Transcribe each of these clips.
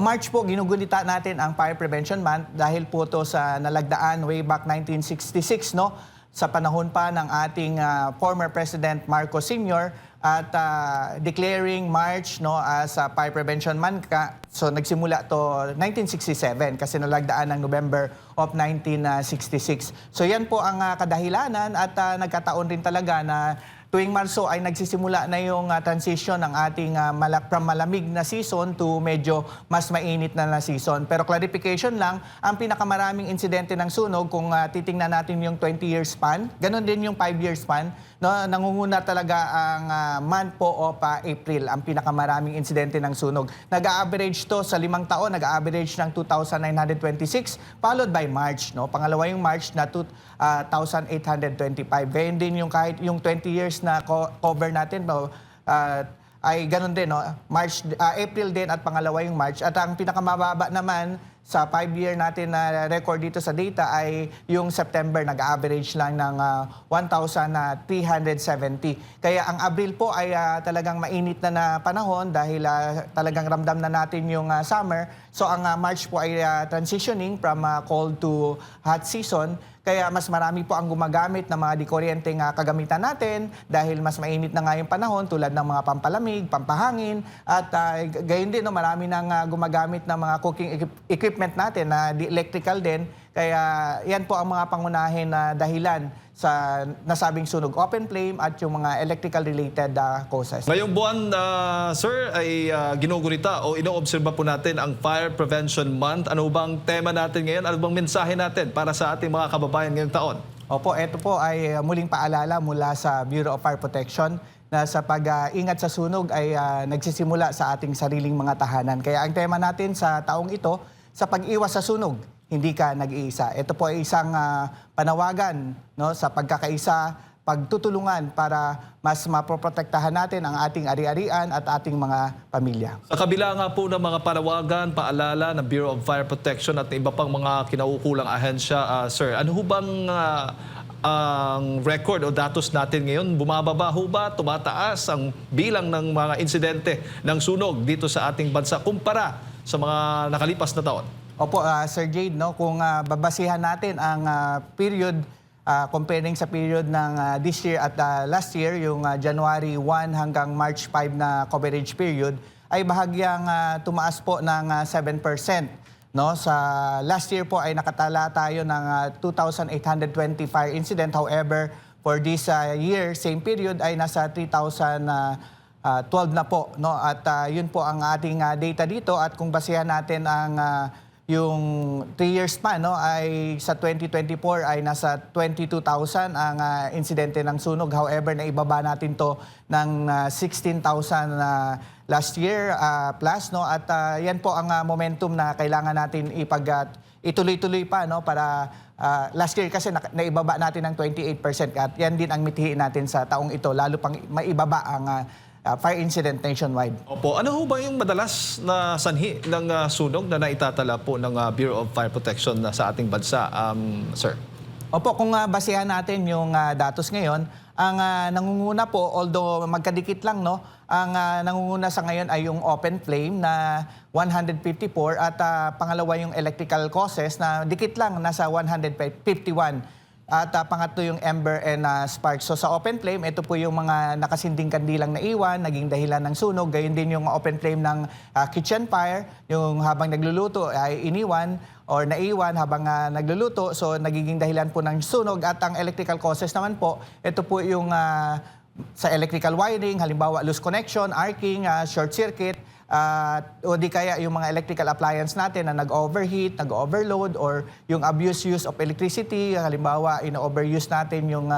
March po, ginugulita natin ang Fire Prevention Month dahil po to sa nalagdaan way back 1966, no? Sa panahon pa ng ating former President Marcos Sr. at declaring March, no, as Fire Prevention Month. So nagsimula to 1967 kasi nalagdaan ng November of 1966. So yan po ang kadahilanan at nagkataon rin talaga na tuwing Marso ay nagsisimula na yung transition ng ating from malamig na season to medyo mas mainit na season. Pero clarification lang, ang pinakamaraming insidente ng sunog, kung titingnan natin yung 20-year span, ganun din yung 5-year span, no, nangunguna talaga ang month po of April, ang pinakamaraming insidente ng sunog. Nag-average to sa 5 taon, nag-average ng 2,926, followed by March. No? Pangalawa yung March na 2,825. Ganyan din yung kahit yung 20 years na cover natin, no, ay ganun din, no? April din at pangalawa yung March. At ang pinakamababa naman sa 5-year natin na record dito sa data ay yung September, nag-average lang ng 1,370. Kaya ang Abril po ay talagang mainit na panahon dahil talagang ramdam na natin yung summer. So ang March po ay transitioning from cold to hot season. Kaya mas marami po ang gumagamit ng mga dikuryenteng kagamitan natin dahil mas mainit na nga yung panahon tulad ng mga pampalamig, pampahangin at gayon din, no, marami nang gumagamit ng mga cooking equipment natin na electrical din. Kaya yan po ang mga pangunahin na dahilan sa nasabing sunog, open flame at yung mga electrical related causes. Ngayong buwan, sir, ay ginugunita o inoobserba po natin ang Fire Prevention Month. Ano bang tema natin ngayon? Ano bang mensahe natin para sa ating mga kababayan ngayong taon? Opo, ito po ay muling paalala mula sa Bureau of Fire Protection na sa pag-ingat sa sunog ay nagsisimula sa ating sariling mga tahanan. Kaya ang tema natin sa taong ito, sa pag-iwas sa sunog, hindi ka nag-iisa. Ito po ay isang panawagan, no, sa pagkakaisa, pagtutulungan para mas mapoprotektahan natin ang ating ari-arian at ating mga pamilya. Sa kabila nga po ng mga panawagan, paalala ng Bureau of Fire Protection at iba pang mga kinaukulang ahensya, sir, ano ho bang ang record o datos natin ngayon? Bumababa ho ba, tumataas ang bilang ng mga insidente ng sunog dito sa ating bansa kumpara sa mga nakalipas na taon? Opo, Sir Jade, no, kung babasihan natin ang period, comparing sa period ng this year at last year, yung January 1 hanggang March 5 na coverage period, ay bahagyang tumaas po ng 7%. No? Sa last year po ay nakatala tayo ng 2,820 fire incident. However, for this year, same period, ay nasa 3,012 na po. No? At yun po ang ating data dito. At kung basihan natin ang yung 3 years pa, no, ay sa 2024 ay nasa 22,000 ang insidente ng sunog. However, naibaba natin to ng 16,000 last year plus, no, at yan po ang momentum na kailangan natin ituloy-tuloy pa, no, para last year kasi naibaba natin ng 28% at yan din ang mithiin natin sa taong ito, lalo pang maibaba ang fire incident nationwide. Opo, ano ho ba yung madalas na sanhi ng sunog na naitatala po ng Bureau of Fire Protection sa ating bansa, sir? Opo, kung basihan natin yung datos ngayon, ang nangunguna po, although magkadikit lang, no, ang nangunguna sa ngayon ay yung open flame na 154 at pangalawa yung electrical causes na dikit lang, nasa 151. At pangatlo yung ember and spark. So sa open flame, ito po yung mga nakasinding kandilang naiwan, naging dahilan ng sunog. Gayun din yung open flame ng kitchen fire, yung habang nagluluto ay iniwan or naiwan habang nagluluto. So nagiging dahilan po ng sunog. At ang electrical causes naman po, ito po yung sa electrical wiring, halimbawa loose connection, arcing, short circuit, o di kaya yung mga electrical appliance natin na nag-overheat, nag-overload, or yung abuse use of electricity, halimbawa ino-overuse natin yung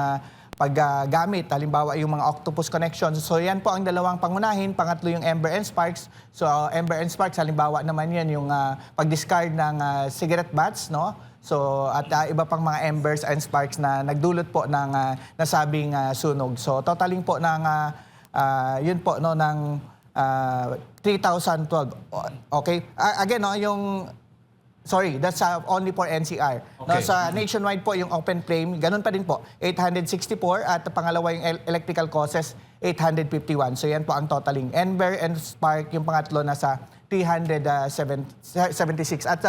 paggamit, halimbawa yung mga octopus connections. So yan po ang dalawang pangunahin. Pangatlo yung ember and sparks. So ember and sparks, halimbawa naman yan yung pag-discard ng cigarette butts, no? So at iba pang mga embers and sparks na nagdulot po ng nasabing sunog. So totaling po ng yun po, no, ng 3,012. Okay? Again, no, yung sorry, that's only for NCR. Okay. No, sa nationwide po yung open flame, ganun pa din po, 864 at pangalawa yung electrical causes 851. So yan po ang totaling. Ember and spark yung pangatlo nasa 376. At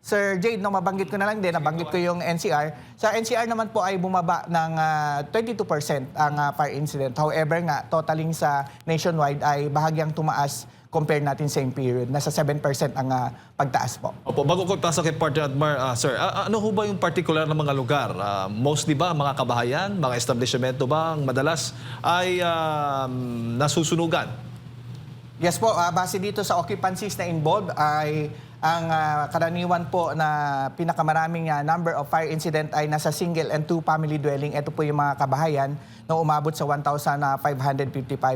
Sir Jade, no, mabanggit ko na lang din, nabanggit ko yung NCR. Sa NCR naman po ay bumaba ng 22% ang fire incident. However nga, totaling sa nationwide ay bahagyang tumaas compare natin same period. Nasa 7% ang pagtaas po. Opo, bago ko pasok kay Partner Admar, sir, ano ho ba yung particular na mga lugar? Mostly ba mga kabahayan, mga establishmento ba ang madalas ay nasusunugan? Yes po, base dito sa occupancies na involved ay ang karaniwan po na pinakamaraming number of fire incident ay nasa single and two family dwelling. Ito po yung mga kabahayan na umabot sa 1,555.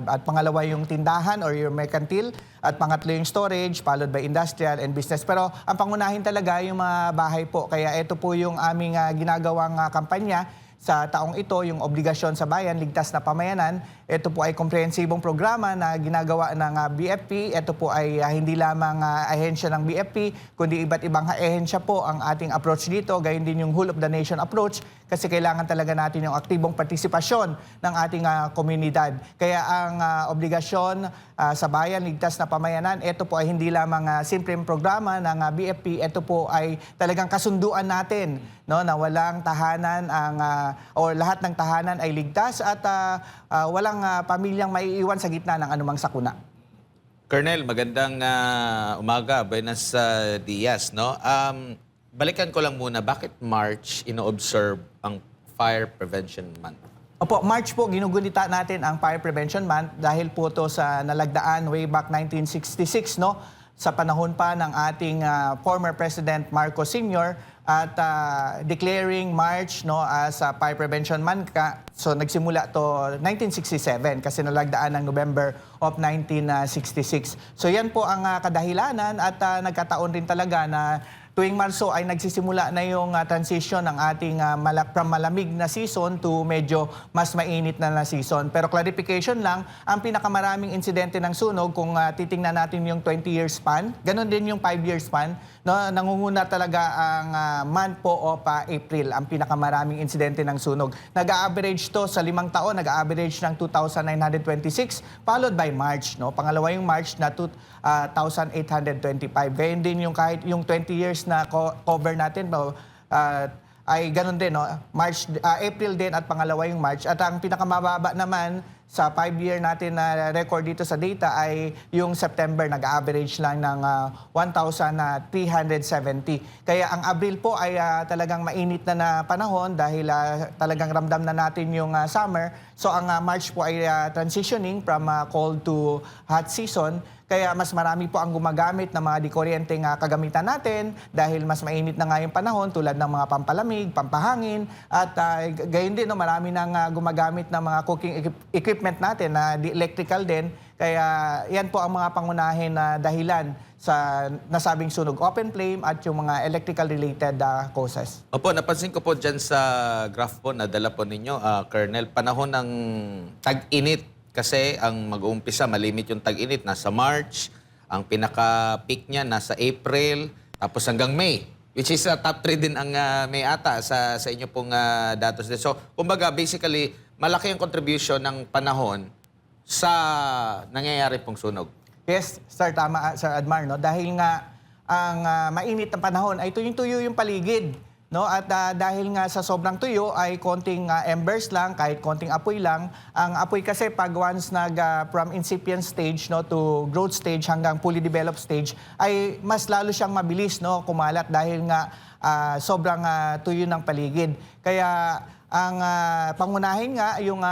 At pangalawa yung tindahan or yung mercantile. At pangatlo yung storage, followed by industrial and business. Pero ang pangunahin talaga yung mga bahay po. Kaya ito po yung aming ginagawang kampanya sa taong ito, yung obligasyon sa bayan, ligtas na pamayanan. Ito po ay komprehensibong programa na ginagawa ng BFP. Ito po ay hindi lamang ahensya ng BFP, kundi iba't ibang ahensya po ang ating approach dito. Gayon din yung whole of the nation approach kasi kailangan talaga natin yung aktibong partisipasyon ng ating komunidad. Kaya ang obligasyon sa bayan, ligtas na pamayanan, ito po ay hindi lamang simpleng programa ng BFP. Ito po ay talagang kasunduan natin, no, na walang tahanan o lahat ng tahanan ay ligtas at walang pamilyang maiiwan sa gitna ng anumang sakuna. Colonel, magandang umaga. Buenos dias, no? Balikan ko lang muna, bakit March ino-observe ang Fire Prevention Month? Opo, March po, ginugunita natin ang Fire Prevention Month dahil po to sa nalagdaan way back 1966, no? Sa panahon pa ng ating former President Marcos Sr. at declaring March, no, as a Fire Prevention Month. So nagsimula to 1967 kasi nalagdaan ng November of 1966. So yan po ang kadahilanan at nagkataon rin talaga na tuwing Marso ay nagsisimula na yung transition ng ating from malamig na season to medyo mas mainit na season. Pero clarification lang, ang pinakamaraming insidente ng sunog, kung titingnan natin yung 20-year span, ganun din yung 5-year span, no, nangunguna talaga ang month po of April, ang pinakamaraming insidente ng sunog. Nag-average to sa 5 taon, nag-average ng 2,926, followed by March. No? Pangalawa yung March na 2,825. Ganyan din yung kahit yung 20 years na cover natin, ay ganun din, no? April din at pangalawa yung March. At ang pinakamababa naman sa 5-year natin na record dito sa data ay yung September, nag-average lang ng 1,370. Kaya ang Abril po ay talagang mainit na panahon dahil talagang ramdam na natin yung summer. So ang March po ay transitioning from cold to hot season. Kaya mas marami po ang gumagamit ng mga dikuryenteng kagamitan natin dahil mas mainit na nga yung panahon tulad ng mga pampalamig, pampahangin at gayon din, no, marami nang gumagamit ng mga cooking equipment natin na electrical din. Kaya yan po ang mga pangunahin na dahilan sa nasabing sunog, open flame at yung mga electrical related causes. Opo, napansin ko po dyan sa graph po na dala po ninyo, Colonel, panahon ng tag-init. Kasi ang mag-uumpisa, malimit yung tag-init, nasa March. Ang pinaka-peak niya, nasa April. Tapos hanggang May. Which is top 3 din ang May ata sa inyo pong datos. So, kumbaga, basically, malaki ang contribution ng panahon sa nangyayari pong sunog. Yes, sir, tama, Sir Admar. No? Dahil nga ang mainit na panahon ay tuyong-tuyo yung paligid. No, at dahil nga sa sobrang tuyo ay konting embers lang, kahit konting apoy lang. Ang apoy kasi pag once from incipient stage, no, to growth stage hanggang fully developed stage ay mas lalo siyang mabilis, no, kumalat dahil nga sobrang tuyo ng paligid. Kaya ang pangunahin nga yung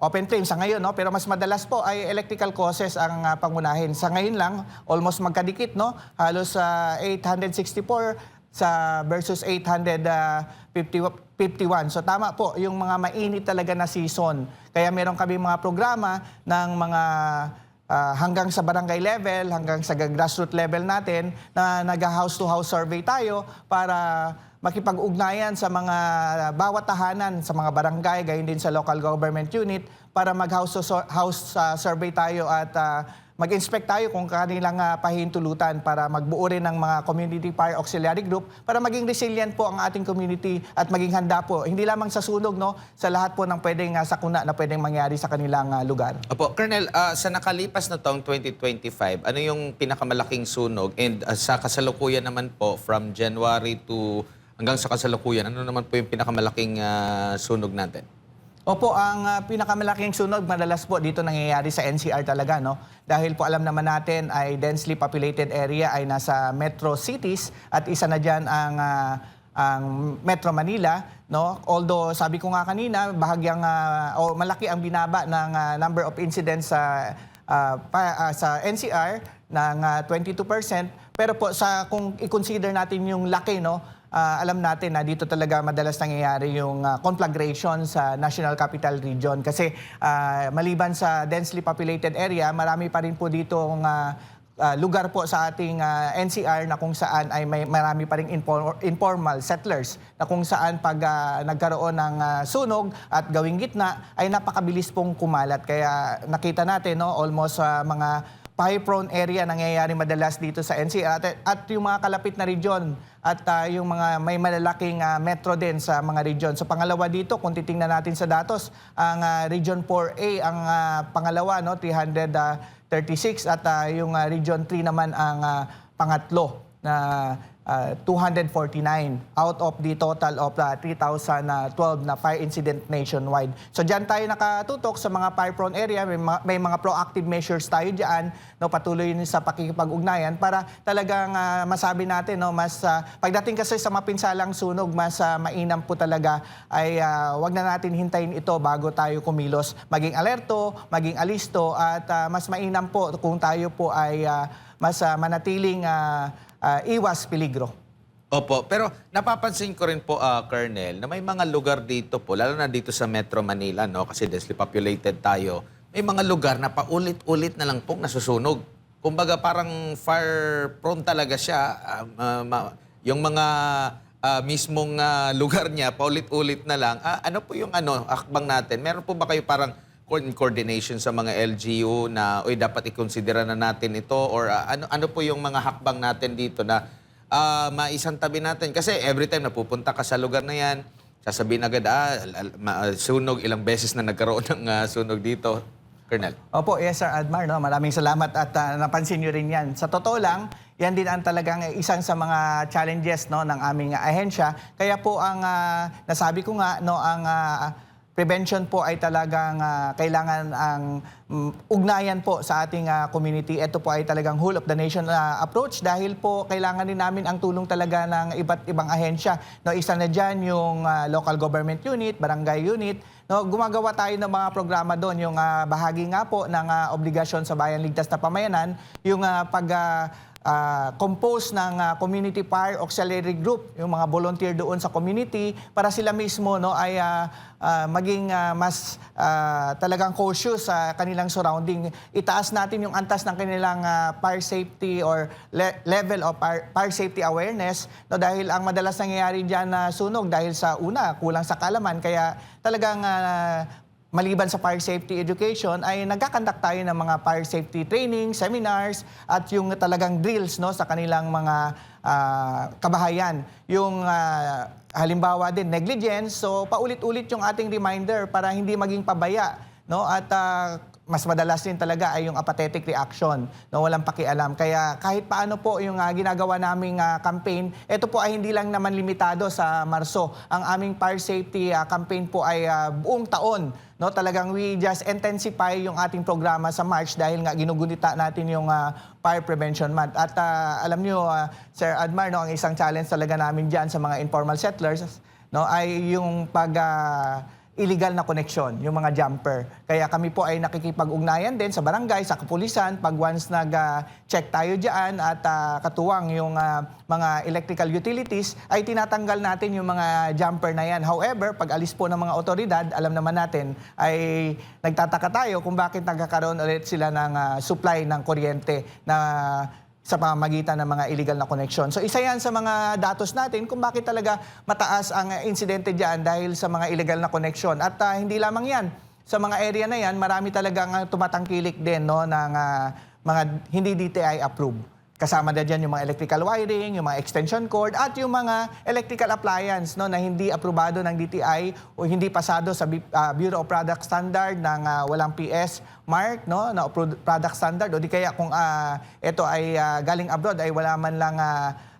open flame sa ngayon, no, pero mas madalas po ay electrical causes ang pangunahin. Sa ngayon lang almost magkadikit, no, halos 864 sa versus 851. So tama po, yung mga mainit talaga na season. Kaya meron kami mga programa ng mga hanggang sa barangay level, hanggang sa grassroots level natin na nag-house-to-house survey tayo para makipag-ugnayan sa mga bawat tahanan, sa mga barangay, gayon din sa local government unit para mag-house survey tayo at mag-inspect tayo kung kanilang pahintulutan para magbuo rin ng mga community fire auxiliary group para maging resilient po ang ating community at maging handa po. Hindi lamang sa sunog, no, sa lahat po ng pwedeng sakuna na pwedeng mangyari sa kanilang lugar. Opo, Colonel, sa nakalipas na taong 2025, ano yung pinakamalaking sunog? And sa kasalukuyan naman po, from January to hanggang sa kasalukuyan, ano naman po yung pinakamalaking sunog natin? Opo, ang pinakamalaking sunog madalas po dito nangyayari sa NCR talaga, no? Dahil po alam naman natin ay densely populated area ay nasa metro cities at isa na diyan ang Metro Manila, no? Although sabi ko nga kanina, bahagyang o malaki ang binaba ng number of incidents sa NCR ng 22%, pero po kung i-consider natin yung laki, no? Alam natin na dito talaga madalas nangyayari yung conflagration sa National Capital Region kasi maliban sa densely populated area, marami pa rin po ditong lugar po sa ating NCR na kung saan ay marami pa rin informal settlers na kung saan pag nagkaroon ng sunog at gawing gitna ay napakabilis pong kumalat. Kaya nakita natin, no, almost mga fire-prone area nangyayari madalas dito sa NCR at yung mga kalapit na region at yung mga may malalaking metro din sa mga region. So pangalawa dito, kung titingnan natin sa datos, ang Region 4A ang pangalawa, no, 336 at yung Region 3 naman ang pangatlo na 249 out of the total of 3,012 na fire incident nationwide. So diyan tayo nakatutok sa mga fire-prone area, may mga proactive measures tayo diyan, no, patuloy sa pakikipag-ugnayan para talagang masabi natin, no, mas pagdating kasi sa mapinsalang sunog, mas mainam po talaga ay wag na natin hintayin ito bago tayo kumilos. Maging alerto, maging alisto at mas mainam po kung tayo po ay mas manatiling iwas peligro. Opo, pero napapansin ko rin po, Colonel, na may mga lugar dito po, lalo na dito sa Metro Manila, no, kasi densely populated tayo, may mga lugar na paulit-ulit na lang pong nasusunog. Kumbaga parang fire-prone talaga siya. Yung mga mismong lugar niya, paulit-ulit na lang. Ano po yung akbang natin? Meron po ba kayo parang coordination sa mga LGU na dapat i-considera na natin ito or ano po yung mga hakbang natin dito na maisantabi natin kasi every time napupunta ka sa lugar na yan, sasabihin agad sunog, ilang beses na nagkaroon ng sunog dito, Colonel. Opo, yes Sir Admar, no? Maraming salamat at napansin nyo rin yan. Sa totoo lang, yan din ang talagang isang sa mga challenges, no, ng aming ahensya. Kaya po ang nasabi ko nga, no, ang prevention po ay talagang kailangan ang ugnayan po sa ating community. Ito po ay talagang whole of the nation approach dahil po kailangan din namin ang tulong talaga ng iba't ibang ahensya. No, isa na dyan yung local government unit, barangay unit. No, gumagawa tayo ng mga programa doon. Yung bahagi nga po ng obligasyon sa Bayan Ligtas na Pamayanan, yung compose ng community fire auxiliary group, yung mga volunteer doon sa community para sila mismo, no, ay maging mas talagang cautious sa kanilang surrounding. Itaas natin yung antas ng kanilang fire safety or level of fire safety awareness, no, dahil ang madalas nangyayari diyan na sunog dahil sa kulang sa kaalaman, kaya talagang maliban sa fire safety education ay nagkakandak tayo ng mga fire safety training, seminars at yung talagang drills, no, sa kanilang mga kabahayan. Yung halimbawa din negligence, so paulit-ulit yung ating reminder para hindi maging pabaya, no, at mas madalas din talaga ay yung apathetic reaction, no, walang pakialam. Kaya kahit paano po yung ginagawa naming campaign, ito po ay hindi lang naman limitado sa Marso. Ang aming fire safety campaign po ay buong taon. No, talagang we just intensify yung ating programa sa March dahil nga ginugunita natin yung Fire Prevention Month. At alam niyo, Sir Admar, no, ang isang challenge talaga namin dyan sa mga informal settlers, no, ay yung illegal na connection, yung mga jumper. Kaya kami po ay nakikipag-ugnayan din sa barangay, sa kapulisan, pag once nag-check tayo dyan at katuwang yung mga electrical utilities, ay tinatanggal natin yung mga jumper na yan. However, pag alis po ng mga otoridad, alam naman natin, ay nagtataka tayo kung bakit nagkakaroon ulit sila ng supply ng kuryente na sa pamamagitan ng mga illegal na connection. So isa yan sa mga datos natin kung bakit talaga mataas ang insidente dyan dahil sa mga illegal na connection. At hindi lamang yan, sa mga area na yan, marami talagang tumatangkilik din, no, ng mga hindi DTI approved. Kasama na dyan yung mga electrical wiring, yung mga extension cord, at yung mga electrical appliance no, na hindi aprobado ng DTI o hindi pasado sa Bureau of Product Standard ng walang PS mark, no, na product standard, o di kaya kung ito ay galing abroad ay wala man lang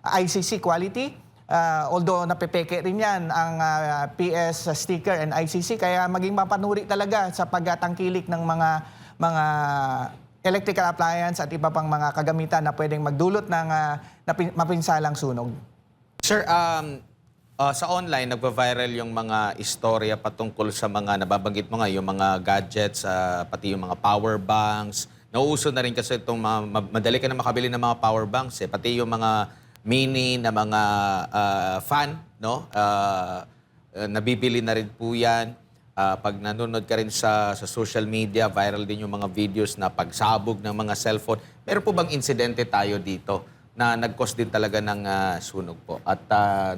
ICC quality. Although napepeke rin yan ang PS sticker and ICC, kaya maging mapanuri talaga sa pagtangkilik ng mga electrical appliance at iba pang mga kagamitan na pwedeng magdulot ng mapinsalang sunog. Sir, sa online, nagpa-viral yung mga istorya patungkol sa mga nababanggit mo nga, yung mga gadgets, pati yung mga power banks. Nauuso na rin kasi itong madali ka na makabili ng mga power banks, pati yung mga mini na mga fan, no? Nabibili na rin po yan. Pag nanonood ka rin sa social media, viral din yung mga videos na pagsabog ng mga cellphone. Meron po bang insidente tayo dito na nag-cause din talaga ng sunog po? At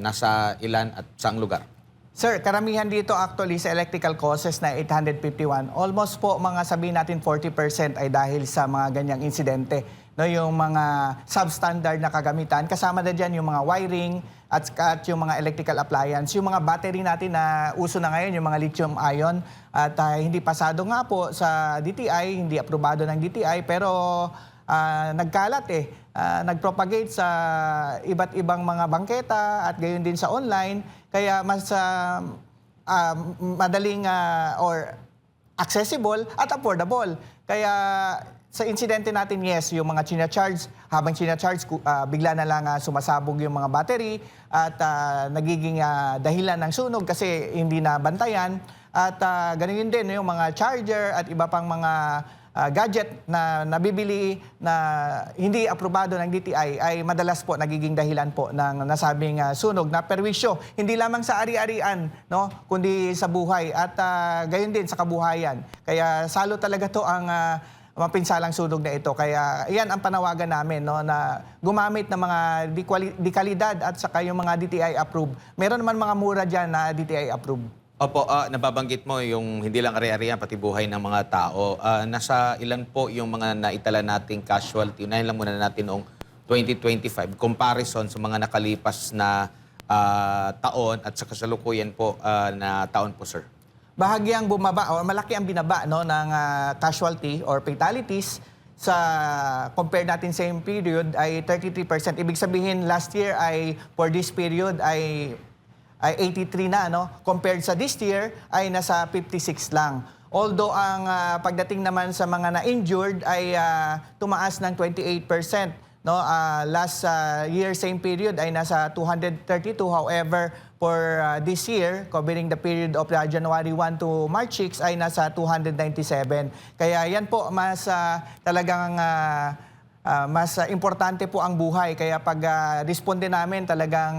nasa ilan at saang lugar? Sir, karamihan dito actually sa electrical causes na 851, almost po mga sabihin natin 40% ay dahil sa mga ganyang insidente. No, yung mga substandard na kagamitan, kasama na dyan yung mga wiring at yung mga electrical appliance. Yung mga battery natin na uso na ngayon, yung mga lithium-ion, at hindi pasado nga po sa DTI, hindi aprobado ng DTI, pero nagkalat nagpropagate sa iba't ibang mga bangketa at gayon din sa online. Kaya mas madaling or accessible at affordable. Kaya sa insidente natin, yes, yung mga charge habang charge bigla na lang sumasabog yung mga battery at nagiging dahilan ng sunog kasi hindi na bantayan. At ganun din yung mga charger at iba pang mga gadget na nabibili na hindi aprobado ng DTI ay madalas po nagiging dahilan po ng nasabing sunog na perwisyo. Hindi lamang sa ari-arian, no, kundi sa buhay at gayon din sa kabuhayan. Kaya salo talaga to ang mapinsalang sunog na ito. Kaya yan ang panawagan namin, no, na gumamit ng mga dekalidad at saka yung mga DTI approved. Meron naman mga mura dyan na DTI approved. Opo, nababanggit mo yung hindi lang ari-arian, pati buhay ng mga tao. Nasa ilan po yung mga naitala nating casualty? Unahin lang muna natin noong 2025. Comparison sa mga nakalipas na taon at sa kasalukuyan po na taon po, sir. Bahagyang bumaba o malaki ang binaba, no, ng casualty or fatalities sa compare natin same period ay 33%. Ibig sabihin last year ay for this period ay 83 na, no? Compared sa this year ay nasa 56 lang. Although ang pagdating naman sa mga na-injured ay tumaas ng 28%, no? Last year same period ay nasa 232. However, for this year, covering the period of January 1 to March 6 ay nasa 297. Kaya yan po mas talagang mas importante po ang buhay. Kaya pag responde namin talagang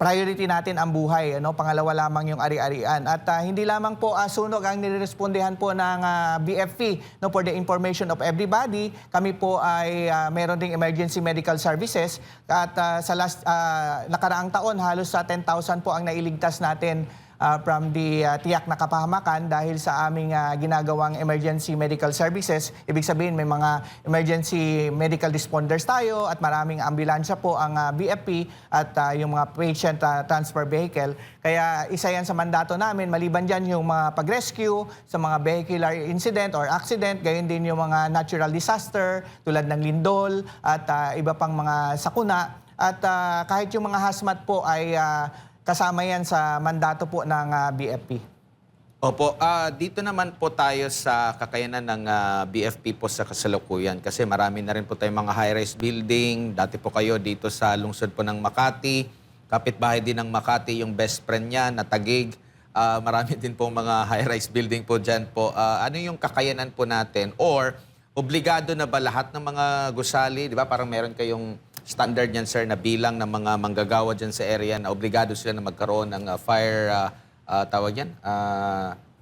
priority natin ang buhay, ano? Pangalawa lamang yung ari-arian. At hindi lamang po sunog ang nirespondehan po ng BFP, no, for the information of everybody. Kami po ay meron ding emergency medical services at sa last nakaraang taon halos sa 10,000 po ang nailigtas natin from the tiyak na kapahamakan dahil sa aming ginagawang emergency medical services. Ibig sabihin may mga emergency medical responders tayo at maraming ambulansya po ang BFP at yung mga patient transfer vehicle. Kaya isa yan sa mandato namin. Maliban dyan yung mga pag-rescue sa mga vehicular incident or accident, gayon din yung mga natural disaster tulad ng lindol at iba pang mga sakuna. At kahit yung mga hazmat po ay kasama yan sa mandato po ng BFP. Opo, dito naman po tayo sa kakayanan ng BFP po sa kasalukuyan kasi marami na rin po tayong mga high-rise building. Dati po kayo dito sa lungsod po ng Makati. Kapitbahay din ng Makati, yung best friend niya na Taguig. Marami din po mga high-rise building po dyan po. Ano yung kakayanan po natin? Or obligado na ba lahat ng mga gusali? Di ba parang meron kayong standard yan, sir, na bilang ng mga manggagawa dyan sa area na obligado sila na magkaroon ng fire, tawag yan?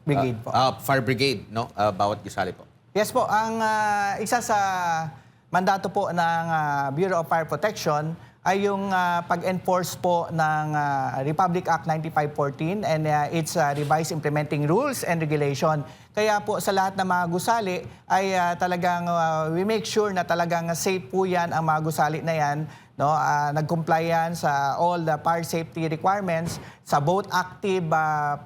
Brigade po. Fire brigade, no? Bawat gusali po. Yes po, ang isa sa mandato po ng Bureau of Fire Protection ay yung pag-enforce po ng Republic Act 9514 and its revised implementing rules and regulation. Kaya po sa lahat ng mga gusali ay talagang we make sure na talagang safe po yan ang mga gusali na yan. No, nag-comply yan sa all the fire safety requirements sa both active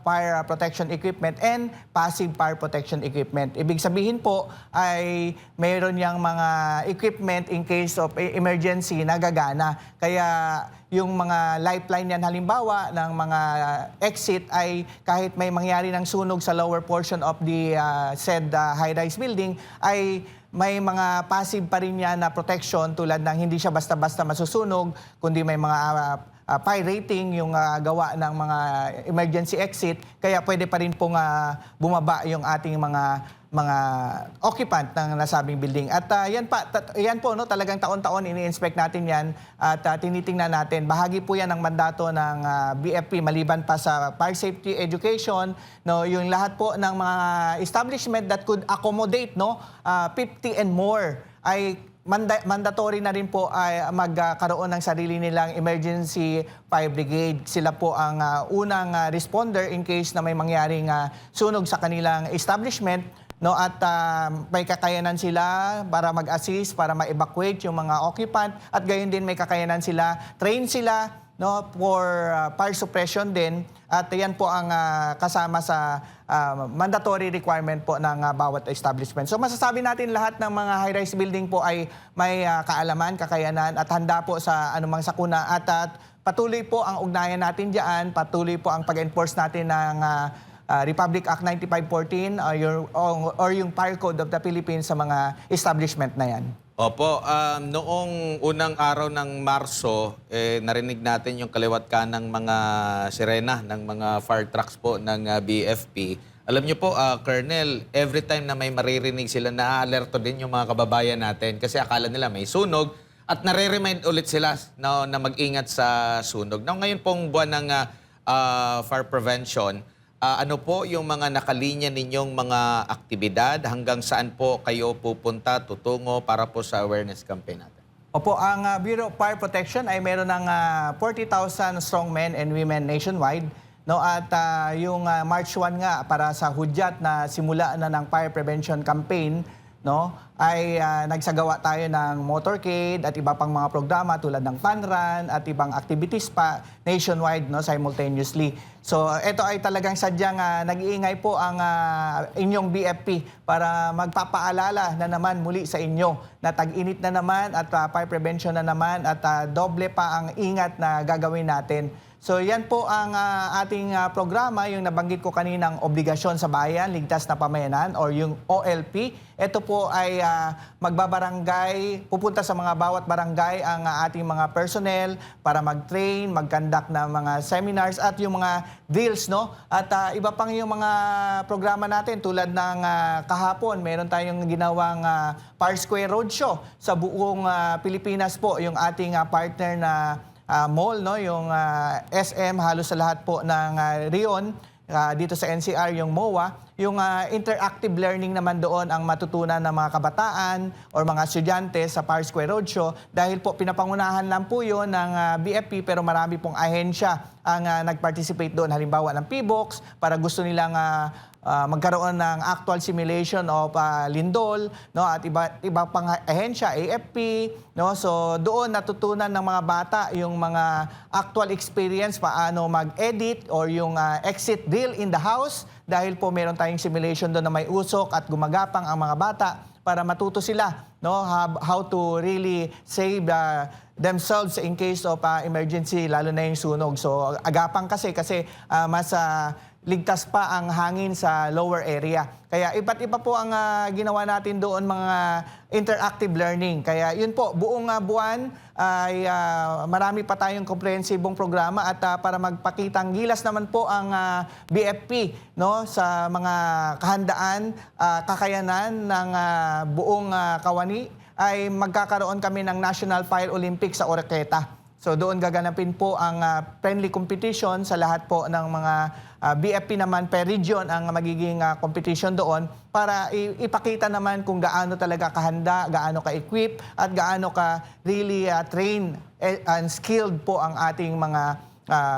fire protection equipment and passive fire protection equipment. Ibig sabihin po ay mayroon yang mga equipment in case of emergency na gagana. Kaya yung mga lifeline yan halimbawa ng mga exit ay kahit may mangyari ng sunog sa lower portion of the said high-rise building ay may mga passive pa rin yan na protection tulad ng hindi siya basta-basta masusunog, kundi may mga fire rating yung gawa ng mga emergency exit. Kaya pwede pa rin pong bumaba yung ating mga occupant ng nasabing building. At yan po, no, talagang taon-taon ini-inspect natin yan at tinitingnan natin. Bahagi po yan ng mandato ng BFP maliban pa sa fire safety education, no, yung lahat po ng mga establishment that could accommodate, no, 50 and more ay mandatory na rin po ay magkaroon ng sarili nilang emergency fire brigade. Sila po ang unang responder in case na may mangyaring sunog sa kanilang establishment. No, at may kakayanan sila para mag-assist, para ma-evacuate yung mga occupant at gayon din may kakayanan sila, train sila, no, for fire suppression din at yan po ang kasama sa mandatory requirement po ng bawat establishment. So masasabi natin lahat ng mga high-rise building po ay may kaalaman, kakayanan at handa po sa anumang sakuna at patuloy po ang ugnayan natin diyan, patuloy po ang pag-enforce natin ng Republic Act 9514 or yung Fire Code of the Philippines sa mga establishment na yan. Opo, noong unang araw ng Marso, narinig natin yung kaliwat kanang mga sirena ng mga fire trucks po ng BFP. Alam niyo po, Colonel, every time na may maririnig sila, na-alerto din yung mga kababayan natin kasi akala nila may sunog at nare-remind ulit sila na mag-ingat sa sunog. Now, ngayon pong buwan ng fire prevention, ano po yung mga nakalinya ninyong mga aktibidad? Hanggang saan po kayo pupunta, tutungo para po sa awareness campaign natin? Opo, ang Bureau of Fire Protection ay meron ng 40,000 strong men and women nationwide. No, at yung March 1 nga para sa hudyat na simula na ng fire prevention campaign, no, ay nagsagawa tayo ng motorcade at iba pang mga programa tulad ng fun run at ibang activities pa nationwide, no, simultaneously. So ito ay talagang sadyang nag-iingay po ang inyong BFP para magpapaalala na naman muli sa inyo na tag-init na naman at fire prevention na naman at doble pa ang ingat na gagawin natin. So yan po ang ating programa, yung nabanggit ko kaninang obligasyon sa bayan, ligtas na pamayanan or yung OLP. Ito po ay magbabarangay, pupunta sa mga bawat barangay ang ating mga personnel para mag-train, mag-conduct na mga seminars at yung mga drills, no? At iba pang yung mga programa natin tulad ng kahapon, meron tayong ginawang Fire Square Roadshow sa buong Pilipinas po, yung ating partner na mall, no, yung SM, halos sa lahat po ng Rion, dito sa NCR yung MOA, yung interactive learning naman doon ang matutunan ng mga kabataan or mga estudyante sa Fire Square Roadshow dahil po pinapangunahan lang po yun ng BFP pero marami pong ahensya ang nag-participate doon. Halimbawa ng PBOX para gusto nilang magkaroon ng actual simulation of lindol, no, at iba pang ahensya, AFP, no. So doon natutunan ng mga bata yung mga actual experience paano mag-edit or yung exit drill in the house dahil po meron tayong simulation doon na may usok at gumagapang ang mga bata para matuto sila, no, how to really save themselves in case of emergency, lalo na yung sunog. So agapang kasi mas ligtas pa ang hangin sa lower area. Kaya iba't iba po ang ginawa natin doon, mga interactive learning. Kaya yun po, buong buwan ay marami pa tayong komprehensibong programa at para magpakitang gilas naman po ang BFP, no, sa mga kahandaan, kakayanan ng buong kawani ay magkakaroon kami ng National Fire Olympics sa Oroqueta. So doon gaganapin po ang friendly competition sa lahat po ng mga BFP naman per region ang magiging competition doon para ipakita naman kung gaano talaga kahanda, gaano ka-equip at gaano ka really trained and skilled po ang ating mga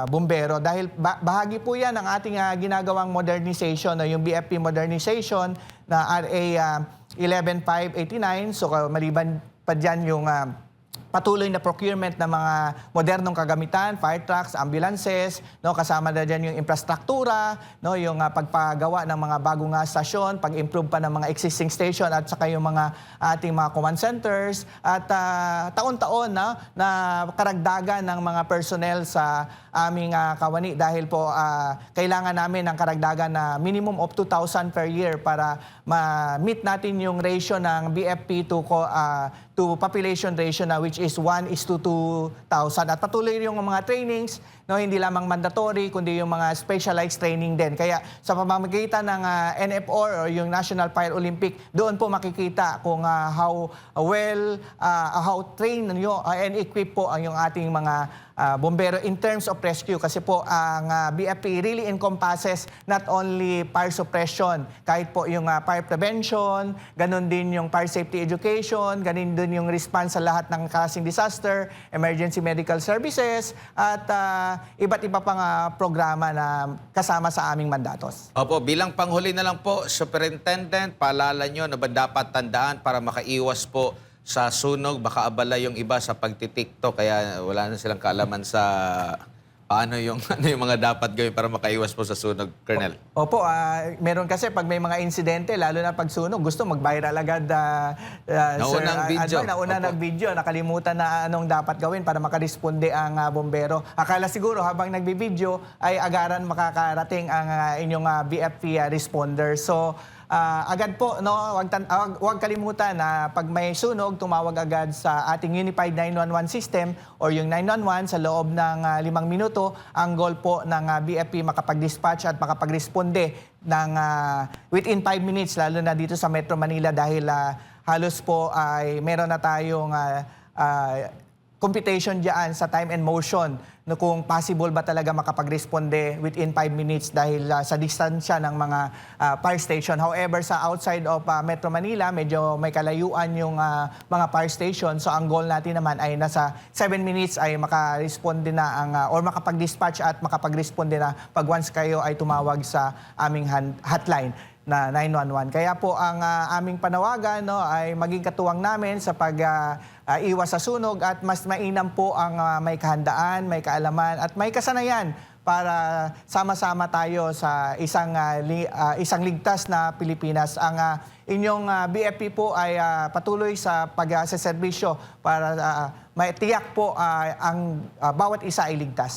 bumbero. Dahil bahagi po yan ng ating ginagawang modernization, yung BFP modernization na RA 11589. So maliban pa dyan yung patuloy na procurement ng mga modernong kagamitan, fire trucks, ambulances, no, kasama na diyan yung infrastruktura, no, yung pagpagawa ng mga bagong stasyon, pag-improve pa ng mga existing station at saka yung mga ating mga command centers at taon-taon na karagdagan ng mga personnel sa aming kawani dahil po kailangan namin ng karagdagan na minimum of 2,000 per year para ma-meet natin yung ratio ng BFP to population ratio na which is 1:2,000. At patuloy yung mga trainings, no, hindi lamang mandatory kundi yung mga specialized training din. Kaya sa pamamagitan ng NFOR or yung National Fire Olympic, doon po makikita kung how trained and equipped po ang yung ating mga bombero in terms of rescue. Kasi po ang BFP really encompasses not only fire suppression, kahit po yung fire prevention, ganun din yung fire safety education, ganun din yung response sa lahat ng klaseng disaster, emergency medical services, at iba't iba pang programa na kasama sa aming mandatos. Opo, bilang panghuli na lang po, Superintendent, paalala nyo na ba dapat tandaan para makaiwas po sa sunog, baka abala yung iba sa pagtitiktok, kaya wala na silang kaalaman sa paano yung, ano yung mga dapat gawin para makaiwas po sa sunog, Colonel. Opo, meron kasi pag may mga insidente, lalo na pag sunog, gusto mag-viral agad. Naunang video. Nauna nag-video, nakalimutan na anong dapat gawin para makaresponde ang bombero. Akala siguro habang nagbi-video ay agaran makakarating ang inyong BFP responder. So, agad po, no, huwag kalimutan na pag may sunog, tumawag agad sa ating Unified 911 system or yung 911 sa loob ng 5 minuto. Ang goal po ng BFP makapag-dispatch at makapag-responde ng within 5 minutes, lalo na dito sa Metro Manila dahil halos po ay meron na tayong computation diyan sa time and motion no, kung possible ba talaga makapag-responde within 5 minutes dahil sa distansya ng mga fire station. However, sa outside of Metro Manila, medyo may kalayuan yung mga fire station. So ang goal natin naman ay nasa 7 minutes ay makaresponde na or makapag-dispatch at makapag-responde na pag once kayo ay tumawag sa aming hotline na 911. Kaya po ang aming panawagan, no, ay maging katuwang namin sa pag-iwas sa sunog at mas mainam po ang may kahandaan, may kaalaman at may kasanayan para sama-sama tayo sa isang ligtas na Pilipinas. Ang inyong BFP po ay patuloy sa pagseserbisyo para maitiyak po ang bawat isa ay ligtas.